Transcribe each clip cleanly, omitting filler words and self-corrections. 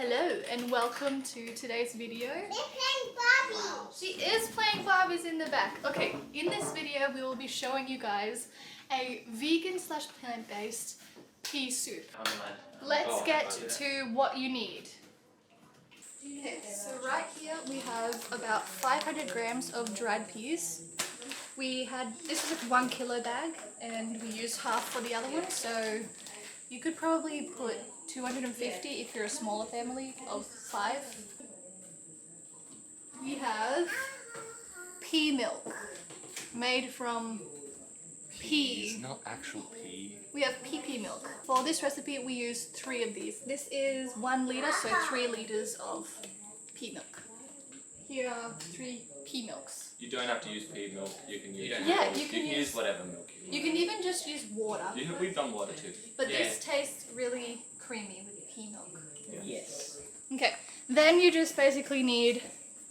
Hello and welcome to today's video. They're playing Barbie. She is playing Barbies in the back. Okay, in this video we will be showing you guys a vegan / plant-based pea soup. Let's get to what you need. Okay, so right here we have about 500 grams of dried peas. This is a 1 kilo bag and we used half for the other one, so you could probably put 250 if you're a smaller family of 5. We have pea milk made from pea. It's not actual pea. We have pea milk. For this recipe we use 3 of these. This is 1 liter, so 3 liters of pea milk. Here are 3 pea milks. You don't have to use pea milk. You can use. Yeah, you you can can use whatever milk you want. You can even just use water. We've done water too. But this tastes really creamy with pea milk. Yeah. Yes. Okay, then you just basically need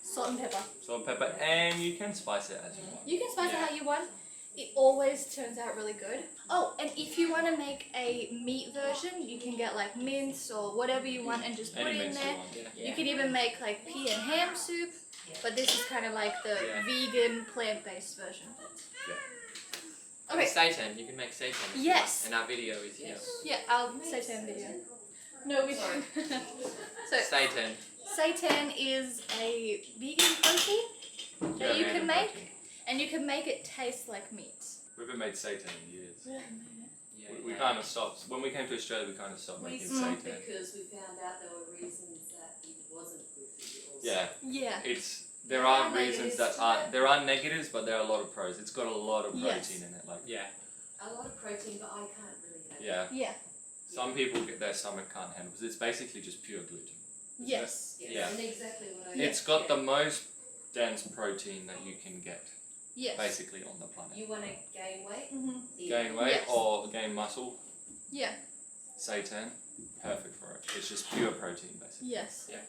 salt and pepper. Salt and pepper, and you can spice it as you want. You can spice it how you want. It always turns out really good. Oh, and if you want to make a meat version, you can get like mince or whatever you want and just put Any it in mince there. you want, yeah. You can even make like pea and ham soup, but this is kind of like the vegan plant-based version. Yeah. Okay. Seitan, you can make seitan. Yes. And our video is here. Yeah, I'll seitan video. No, we don't. So Seitan. seitan is a vegan protein that you can make, and you can make it taste like meat. We haven't made seitan in years. Yeah, We kind of stopped when we came to Australia. We kind of stopped making stopped seitan. because we found out there were reasons that it wasn't good for you also. Yeah. Yeah. There are reasons that aren't. There are negatives, but there are a lot of pros. It's got a lot of protein Yes. in it. Like Yeah. A lot of protein, but I can't really have it. yeah. Yeah. Some people get their stomach can't handle because it's basically just pure gluten. isn't Yes. Yes, Yeah. and exactly what I It's got the most dense protein that you can get, Yes. basically, on the planet. You want to gain weight? Mhm. Eat Gain it. weight Yes. or gain muscle, Yeah. seitan, perfect for it. It's just pure protein, basically. Yes. Yeah.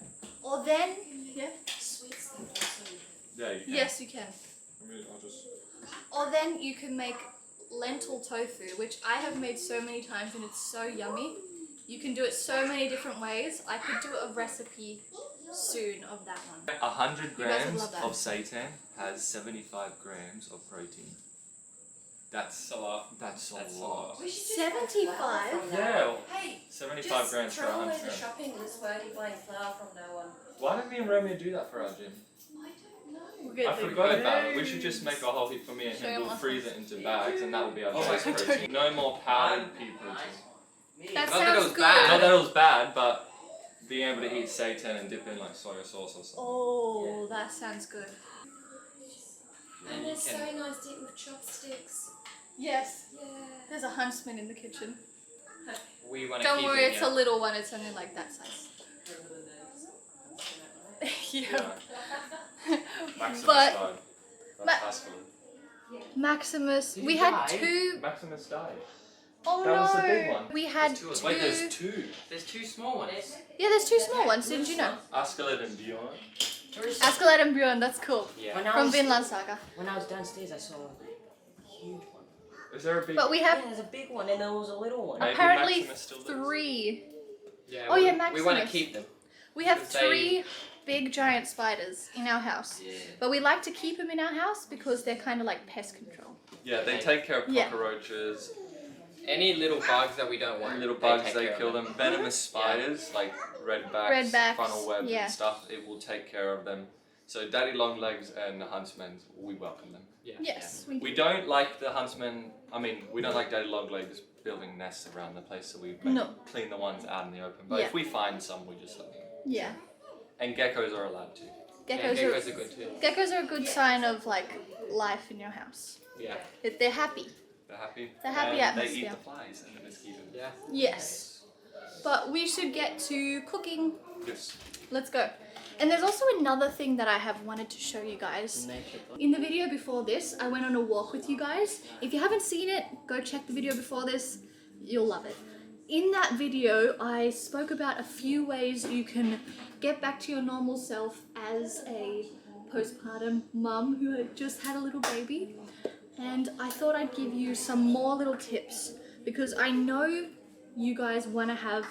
Or then, yeah. Sweet stuff also. Yeah, you can. Yes, you can. I mean, I'll just... Or then you can make lentil tofu, which I have made so many times and it's so yummy. You can do it so many different ways. I could do a recipe soon of that one. 100 You guys would grams love that. of seitan has 75 grams of protein. That's a lot. That's a lot. We should just 75? buy flour from now Yeah. on. Hey, 75 just grams for throw away 100 the grams. shopping list for only buying flour from now on. Why did me and Romeo do that for our gym? I don't know. We'll get I the forgot about it. We grains. should just make a whole heap for me and Show him. your We'll muscles. freeze it into bags and that will be our Oh base my protein. No more powdered pea protein. That Not that it sounds was good. bad. Not that it was bad, but being able to eat seitan and dip in like soy sauce or something. Oh, that sounds good. And you it's so can- nice to eat with chopsticks. Yes. Yeah. There's a huntsman in the kitchen. We want to Don't keep worry, it. it's a little one. It's only like that size. Yeah. Maximus But- died. Ma- That's Pascal. Maximus, Did we he had die? 2. Maximus died. Oh That no! was the big one. We had There's 2 as 2. well. Wait, there's 2. There's 2 small ones. Yeah, there's 2 small ones. Didn't you know? Askeladd and Bjorn. Askeladd and Bjorn. That's cool. Yeah. When I From was, Vinland Saga. when I was downstairs, I saw a huge one. Is there a big? But we Yeah, have there's a big one and there was a little one. Maybe apparently Maximus still lives. 3. Yeah. Oh, we, yeah, We want to Maximus. keep them. We have Because they- 3 big giant spiders in our house. Yeah. But we like to keep them in our house because they're kind of like pest control. Yeah, they take care of Yeah. cockroaches, Any little bugs that we don't want. little bugs. take They care kill of them. Venomous spiders like redbacks, Redbacks, funnel webs yeah. and stuff. It will take care of them. So daddy longlegs and the huntsmen, we welcome them. Yeah. Yes. We don't like the huntsmen. I mean, we don't like daddy longlegs building nests around the place, so we make No. clean the ones out in the open. But Yeah. if we find some, we just let them. Yeah. And geckos are allowed to. Yeah, Geckos, geckos are good too. Geckos are a good sign of like life in your house. Yeah. They're happy. They're happy. They're happy and atmosphere. They eat the flies and the mosquitoes. Yeah. Yes. But we should get to cooking. Yes. Let's go. And there's also another thing that I have wanted to show you guys. In the video before this, I went on a walk with you guys. If you haven't seen it, go check the video before this. You'll love it. In that video, I spoke about a few ways you can get back to your normal self as a postpartum mum who had just had a little baby. And I thought I'd give you some more little tips because I know you guys want to have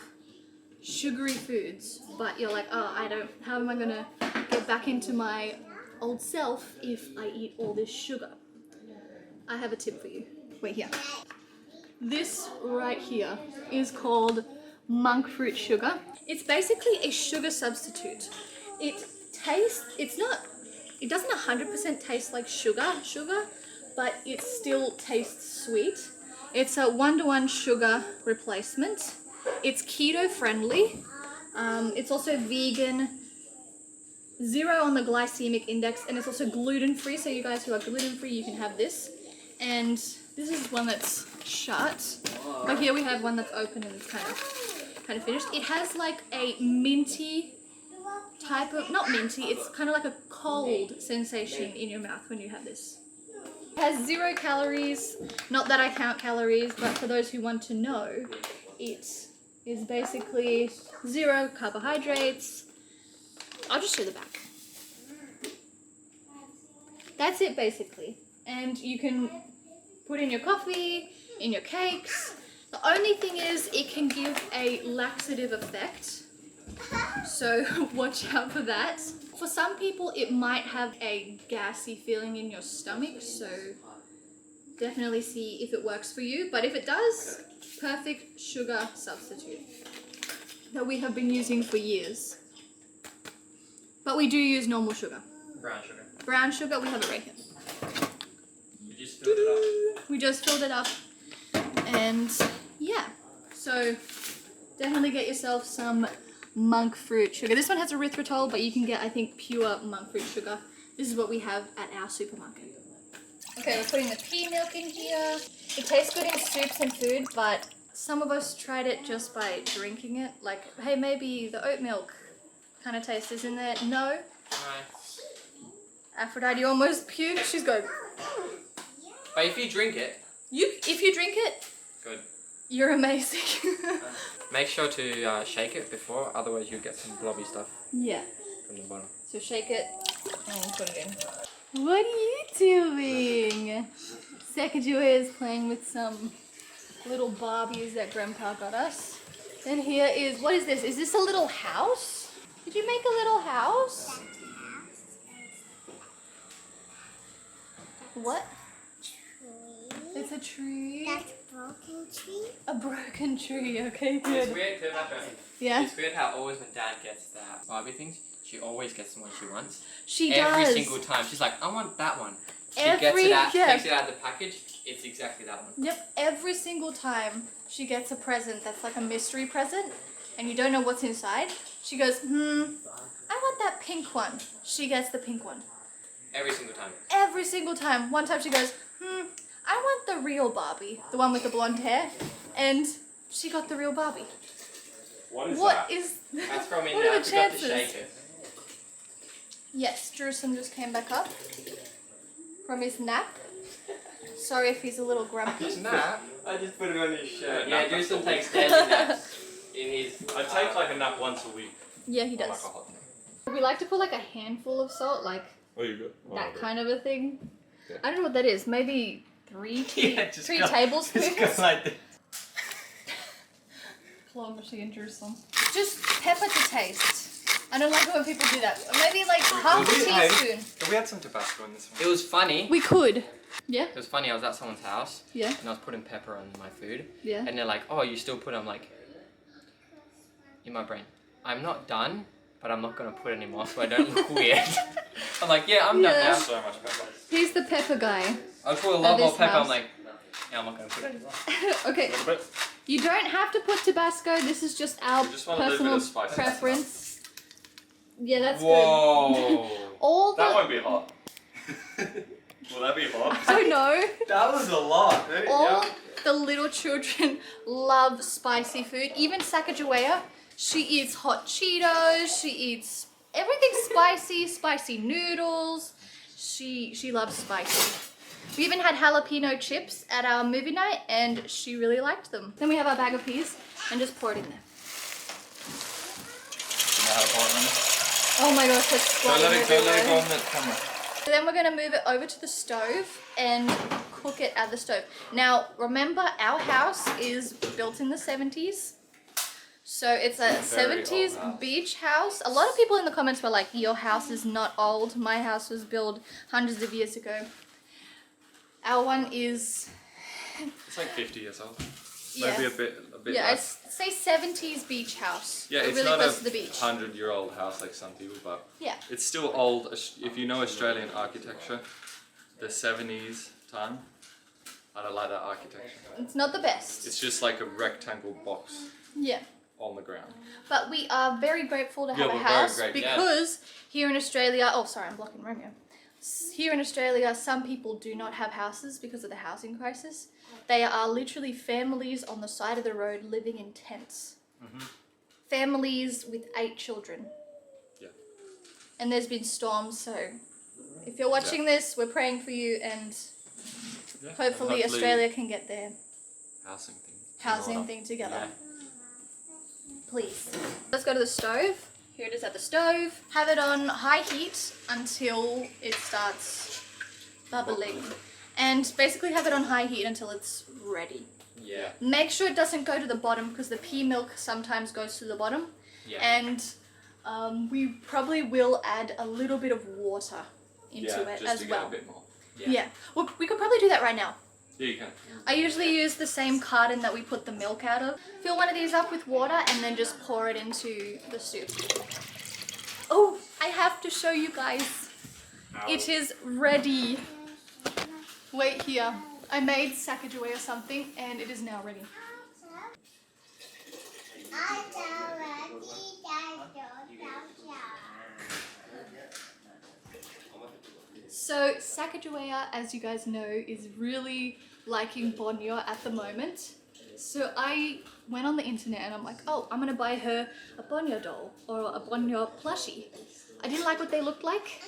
sugary foods, but you're like, oh, how am I gonna get back into my old self if I eat all this sugar? I have a tip for you. Wait here. This right here is called monk fruit sugar. It's basically a sugar substitute. It doesn't 100% taste like sugar, but it still tastes sweet. It's a 1-to-1 sugar replacement. It's keto friendly. It's also vegan, 0 on the glycemic index, and it's also gluten free. So you guys who are gluten free, you can have this. And this is one that's shut, but here we have one that's open and it's kind of finished. It has like a minty type of, not minty, it's kind of like a cold sensation in your mouth when you have this. It has 0 calories, not that I count calories, but for those who want to know, it is basically 0 carbohydrates. I'll just show the back. That's it basically. And you can put in your coffee, in your cakes. The only thing is it can give a laxative effect. So watch out for that. For some people it might have a gassy feeling in your stomach, so definitely see if it works for you. But if it does, perfect sugar substitute that we have been using for years. But we do use normal sugar. Brown sugar. Brown sugar, we have it right here. You just filled it up. We just filled it up, and yeah, so definitely get yourself some monk fruit sugar. This one has erythritol, but you can get, I think, pure monk fruit sugar. This is what we have at our supermarket. Okay, we're putting the pea milk in here. It tastes good in soups and food, but some of us tried it just by drinking it. Like, hey, maybe the oat milk kind of taste is in there. No. Right. Aphrodite almost puked. She's going. But if you drink it, If you drink it, good. you're amazing. Make sure to shake it before, otherwise you'll get some blobby stuff Yeah. from the bottom. So shake it and put it in. What are you doing? Sacagawea is playing with some little Barbies that Grandpa got us. And here is, what is this? Is this a little house? Did you make a little house? What? It's a tree. That's a broken tree. A broken tree. Okay, It's good. weird too, Yeah. It's weird how always when Dad gets the Barbie things, she always gets the one she wants. She Every does. single time. She's like, I want that one. She Every- gets it out, yeah. takes it out of the package, it's exactly that one. Yep, every single time she gets a present that's like a mystery present and you don't know what's inside, she goes, I want that pink one. She gets the pink one. Every single time. Every single time. One time she goes, I want the real Barbie, the one with the blonde hair. And she got the real Barbie. What is that? That's from in What are there. the I forgot to chances? shake it. Yes, Jerusalem just came back up from his nap. Sorry if he's a little grumpy. His nap? I just put it on his shirt. Yeah, Jerusalem takes daily naps in his... I take like a nap once a week. Yeah, he Like does. a hot nap. We like to put like a handful of salt, like Oh, you got that kind of a thing. Yeah. I don't know what that is. Maybe three just go- tablespoons. Just go like this. Claw machine Jerusalem. Just pepper to taste. I don't like it when people do that. Maybe like half a teaspoon. Have we had some Tabasco in this one? It was funny. We could. Yeah? It was funny, I was at someone's house Yeah? and I was putting pepper on my food. Yeah? And they're like, oh, you still put it? I'm like, in my brain, I'm not done, but I'm not going to put any more so I don't look weird. I'm like, yeah, I'm done Yeah. now. So much pepper. He's the pepper guy. I put a lot At more this pepper. house. I'm like, yeah, I'm not going to put any more. Okay. A little bit. You don't have to put Tabasco. This is just our We just want a little personal bit of spice. preference. Yeah, that's good. Whoa. All the... That won't be hot. Will that be hot? I don't know. That was a lot. All the little children love spicy food. Even Sacagawea, she eats hot Cheetos. She eats everything spicy, spicy noodles. She loves spicy. We even had jalapeno chips at our movie night, and she really liked them. Then we have our bag of peas, and just pour it in there. Oh my gosh, that's Don't let it go everywhere. on the camera. So then we're going to move it over to the stove and cook it at the stove. Now, remember, our house is built in the 70s. So it's a Very 70s old house. beach house. A lot of people in the comments were like, your house is not old. My house was built hundreds of years ago. Our one is... It's like 50 years old. Yeah. Maybe a bit Yeah, I'd less. say 70s beach house. Yeah, We're it's really not close a to the beach. 100-year-old house like some people, but Yeah. it's still old. If you know Australian architecture, the 70s time, I don't like that architecture. It's not the best. It's just like a rectangle box Yeah. on the ground. But we are very grateful to have Yeah, a we're very house grateful. because here in Australia, oh sorry, I'm blocking Romeo. Here in Australia, some people do not have houses because of the housing crisis. They are literally families on the side of the road living in tents. Families with 8 children. Yeah. And there's been storms, so if you're watching this, we're praying for you, and Yeah. hopefully And Australia can get their housing thing. housing thing together. Yeah. Please. Let's go to the stove. Here it is at the stove. Have it on high heat until it starts bubbling. And basically have it on high heat until it's ready. Yeah. Make sure it doesn't go to the bottom because the pea milk sometimes goes to the bottom. Yeah. And we probably will add a little bit of water into it just as to well. get a bit more. Yeah. Well, we could probably do that right now. Yeah, you can. I usually use the same carton that we put the milk out of. Fill one of these up with water and then just pour it into the soup. Oh, I have to show you guys. It is ready. Wait here. I made Sacagawea or something and it is now ready. So Sacagawea, as you guys know, is really liking Bonyo at the moment. So I went on the internet and I'm like, oh, I'm gonna buy her a Bonyo doll or a Bonyo plushie. I didn't like what they looked like.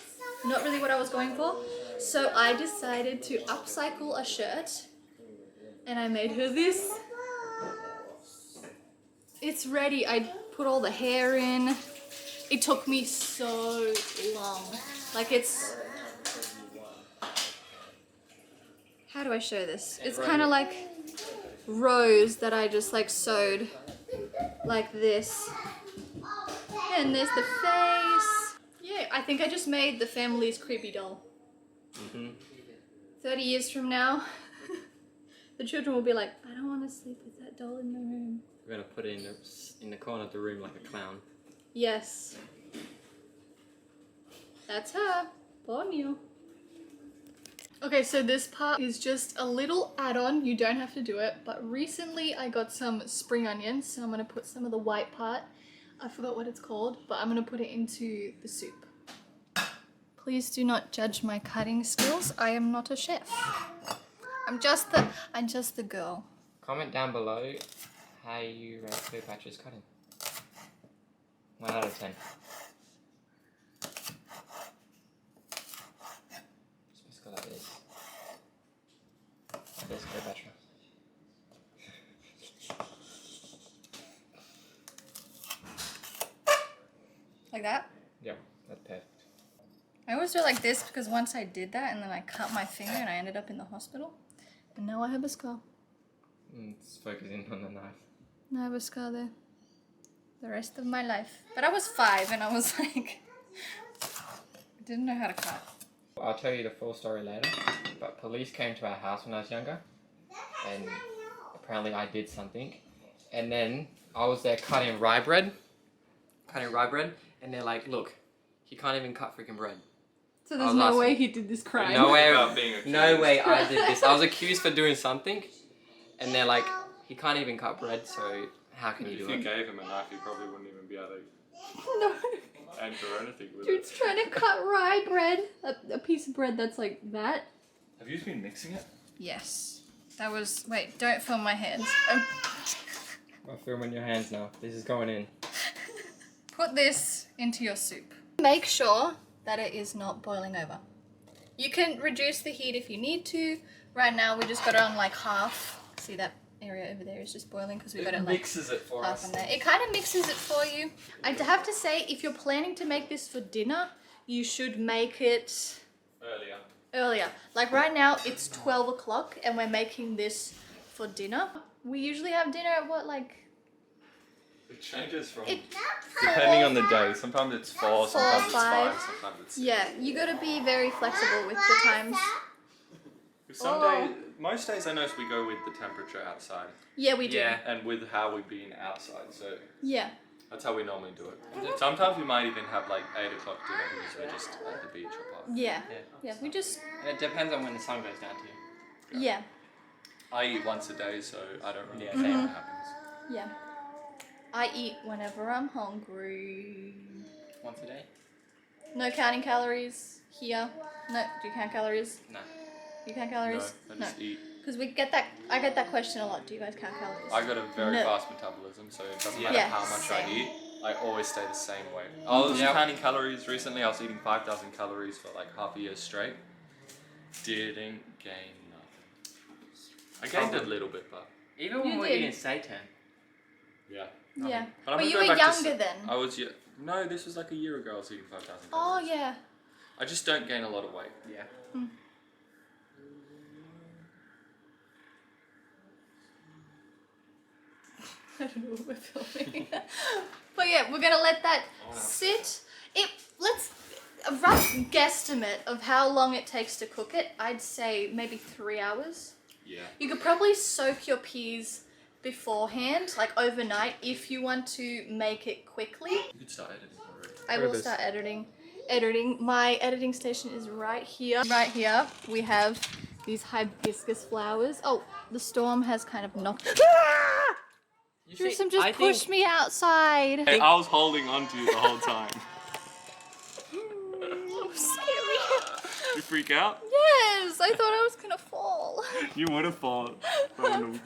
Not really what I was going for. So I decided to upcycle a shirt and I made her this. It's ready. I put all the hair in. It took me so long. Like it's... How do I show this? It's kind of like rows that I just like sewed like this. And there's the face. Yeah, I think I just made the family's creepy doll. 30 years from now, the children will be like, I don't want to sleep with that doll in my room. We're gonna put it in the corner of the room like a clown. Yes. That's her. Bonio. Okay, so this part is just a little add-on. You don't have to do it, but recently I got some spring onions, so I'm gonna put some of the white part. I forgot what it's called, but I'm gonna put it into the soup. Please do not judge my cutting skills. I am not a chef. I'm just the girl. Comment down below how you rate Cleopatra's cutting. 1 out of 10. Just go like this. Like this, Cleopatra. Like that? Yeah, that's perfect. I always do it like this because once I did that and then I cut my finger and I ended up in the hospital. And now I have a scar. It's focusing on the knife. I have a scar there. The rest of my life. But I was 5 and I was like... I didn't know how to cut. I'll tell you the full story later, but police came to our house when I was younger, and apparently I did something, and then I was there cutting rye bread, and they're like, look, he can't even cut freaking bread. So there's no way he did this crime. No way, Without being accused. no way I did this. I was accused for doing something, and they're like, he can't even cut bread, so how can you If do you it? gave him a knife, he probably wouldn't even be able to No. enter anything with Dude's it. trying to cut rye bread. A piece of bread that's like that. Have you been mixing it? Yes. That was... Wait, don't film my hands. I'll film in your hands now. This is going in. Put this into your soup. Make sure that it is not boiling over. You can reduce the heat if you need to. Right now we just got it on like half. See that area over there is just boiling because we got it like mixes it for half us. on there. It kind of mixes it for you. I'd have to say if you're planning to make this for dinner, you should make it earlier. Like right now it's 12 o'clock and we're making this for dinner. We usually have dinner at what, like It changes from It, depending on the day. Sometimes it's 4, sometimes it's 5. 5, sometimes it's 6. yeah, you gotta be very flexible with the times. Some days, most days I notice we go with the temperature outside. Yeah, we do. Yeah. And with how we've been outside, so Yeah. that's how we normally do it. Sometimes we might even have like 8 o'clock dinner because we're just at the beach or park. Yeah. Yeah. Yeah, we just, And it depends on when the sun goes down too. yeah. I eat once a day, so I don't really Yeah, care same. what happens. Yeah. I eat whenever I'm hungry. Once a day? No counting calories here. No, do you count calories? No. You count No, calories? I just eat. Because I get that question a lot. Do you guys count calories? I got a very No. fast metabolism, so it doesn't matter Yeah, how much same. I eat. I always stay the same weight. I was counting calories recently. I was eating 5,000 calories for like half a year straight. Didn't gain nothing. I gained a little bit, but Even when You we're did. eating seitan. yeah. Yeah. But I'm But gonna you go were back to younger then. I was no, this was like a year ago. I was eating 5,000 Oh calories. yeah. I just don't gain a lot of weight. Yeah. I don't know what we're filming. But yeah, we're gonna let that sit. Let's a rough guesstimate of how long it takes to cook it. I'd say maybe 3 hours. Yeah. You could probably soak your peas beforehand, like overnight, if you want to make it quickly. You could start editing already. I will start editing. My editing station is right here. Right here, we have these hibiscus flowers. Oh, the storm has kind of knocked it. Jerusalem just pushed me outside. Hey, I was holding on to you the whole time. Scary. You freak out? Yes, I thought I was gonna fall. You would have fallen. That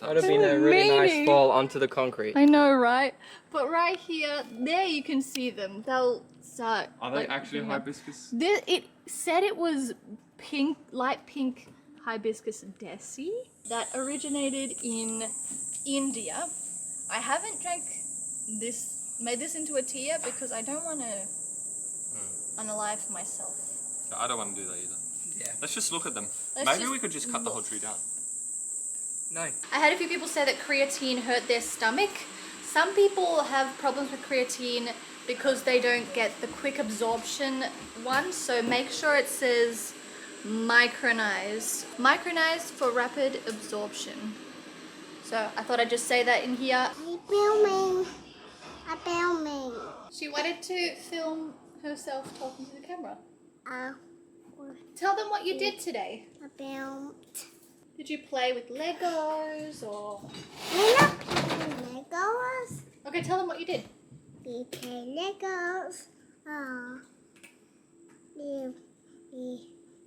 would have been a really nice fall onto the concrete. I know, right? But right here, there you can see them. They'll start. Are they actually hibiscus? It said it was pink, light pink hibiscus desi that originated in India. I haven't made this into a tea yet because I don't want to unalive myself. I don't want to do that either. Yeah. Let's just look at them. Let's Maybe just we could just cut the whole tree down. No. I had a few people say that creatine hurt their stomach. Some people have problems with creatine because they don't get the quick absorption one, so make sure it says micronized. Micronized for rapid absorption. So I thought I'd just say that in here. I'm filming. I'm filming. She wanted to film herself talking to the camera. Uh, Tell them what you did today. I filmed. Did you play with Legos or... We're not playing Legos. Okay, tell them what you did. We play Legos. Oh. We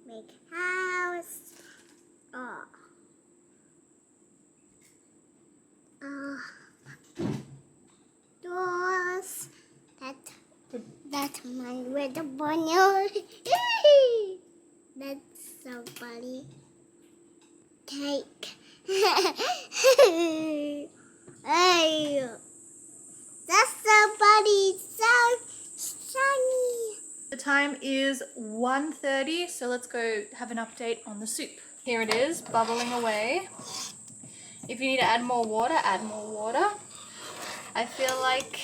make house. Oh. Doors. That's my little bunny. That's so funny. Cake. Hey. That's so funny. So shiny. The time is 1:30, so let's go have an update on the soup. Here it is, bubbling away. If you need to add more water, add more water. I feel like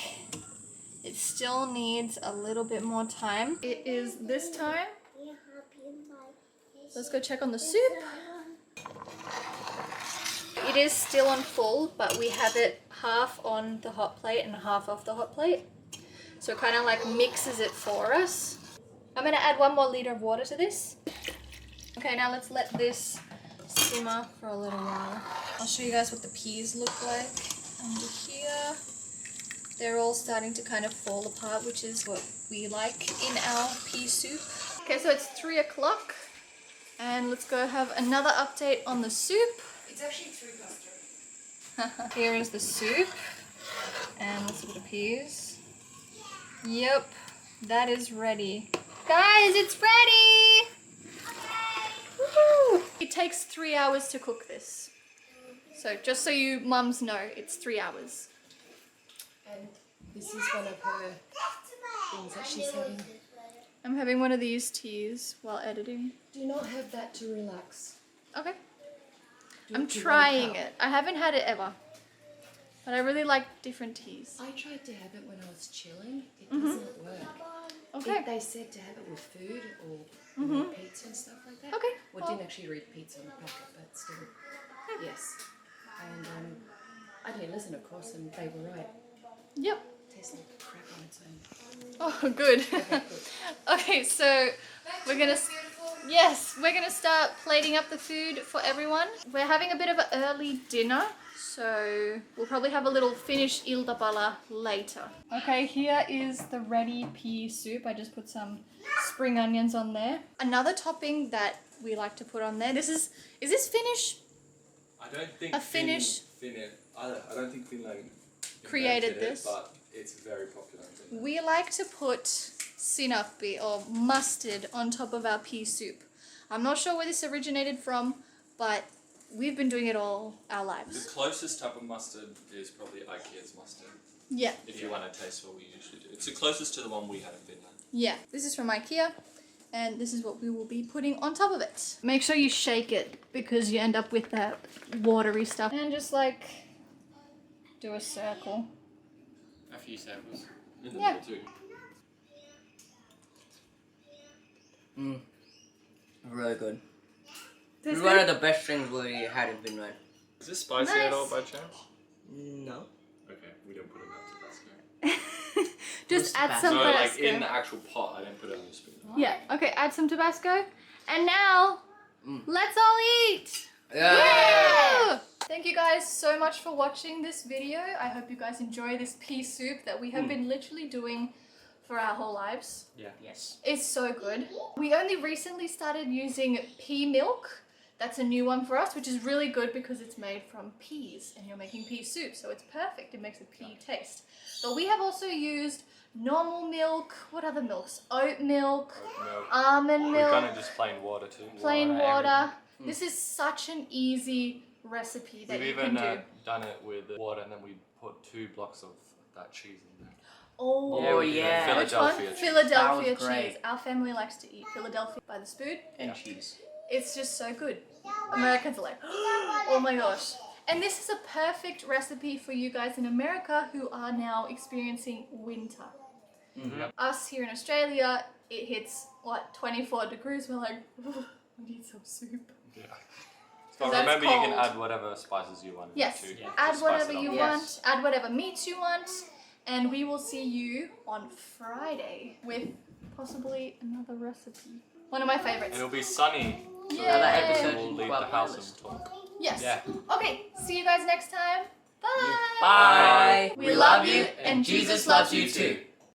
it still needs a little bit more time. It is this time. Let's go check on the soup. It is still on full, but we have it half on the hot plate and half off the hot plate. So it kind of like mixes it for us. I'm going to add 1 more liter of water to this. Okay, now let's let this simmer for a little while. I'll show you guys what the peas look like under here. They're all starting to kind of fall apart, which is what we like in our pea soup. Okay, so it's 3 o'clock and let's go have another update on the soup. It's actually 3 past 3. Here is the soup and let's look at the peas. Yep, that is ready. Guys, it's ready! Woohoo! It takes 3 hours to cook this. So just so you mums know, it's 3 hours. And this is one of her things that she's having. I'm having one of these teas while editing. Do not have that to relax. Okay. Do I'm it to trying wake up. it. I haven't had it ever. But I really like different teas. I tried to have it when I was chilling. It doesn't work. Okay. They said to have it with food or you know, pizza and stuff like that. Okay. Well, I didn't actually read pizza on the packet, but still, yes. And I didn't listen, of course, and they were right. Yep. Tastes like crap on its own. Oh, good. Okay, so we're gonna start plating up the food for everyone. We're having a bit of an early dinner, so we'll probably have a little finished iltapala later. Okay, here is the ready pea soup. I just put some spring onions on there. Another topping that we like to put on there. Is this Finnish? I don't think A Finnish I don't think Finland created invented this. it, but it's very popular in Finland. We like to put sinappi or mustard on top of our pea soup. I'm not sure where this originated from, but we've been doing it all our The lives. closest type of mustard is probably Ikea's mustard. Yeah, If you want to taste what we usually do. It's the closest to the one we had in Finland. yeah. This is from IKEA, and this is what we will be putting on top of it. Make sure you shake it because you end up with that watery stuff. And just like do a circle. A few circles. In the Yeah. middle too. Really good. This It's one of the best things we had in Finland. Is this spicy at all by chance? No. Okay, we don't put enough Tabasco. Just add some No, like Tabasco. in the actual pot, I didn't put it on the spoon. Yeah, okay, add some Tabasco. And now, let's all eat! Yeah. Woo! Thank you guys so much for watching this video. I hope you guys enjoy this pea soup that we have been literally doing for our whole lives. Yeah. Yes. It's so good. We only recently started using pea milk. That's a new one for us, which is really good because it's made from peas and you're making pea soup, so it's perfect. It makes a pea taste. But we have also used normal milk. What other milks? Oat milk, Milk. almond We're milk, gonna just plain water too. plain water. This is such an easy recipe that We've you even can do. done it with water, and then we put 2 blocks of that cheese in there. Oh, Yeah, we did yeah. Which one? Philadelphia cheese. Philadelphia That was great. cheese. Our family likes to eat Philadelphia by the spoon. And cheese. It's just so good. Americans are like, oh my gosh. And this is a perfect recipe for you guys in America who are now experiencing winter. Us here in Australia, it hits, what, 24 degrees. We're like, oh, we need some soup. Yeah. But That's remember, you can cold. add whatever spices you want. in Yes, it too, add to spice whatever it up. you Yes. want, add whatever meats you want, and we will see you on Friday with possibly another recipe. One of my favorites. It'll be sunny. So Yay! Another episode. we'll leave the house and talk. Yes. Yeah. Okay, see you guys next time. Bye. Bye. We love you, and Jesus loves you too.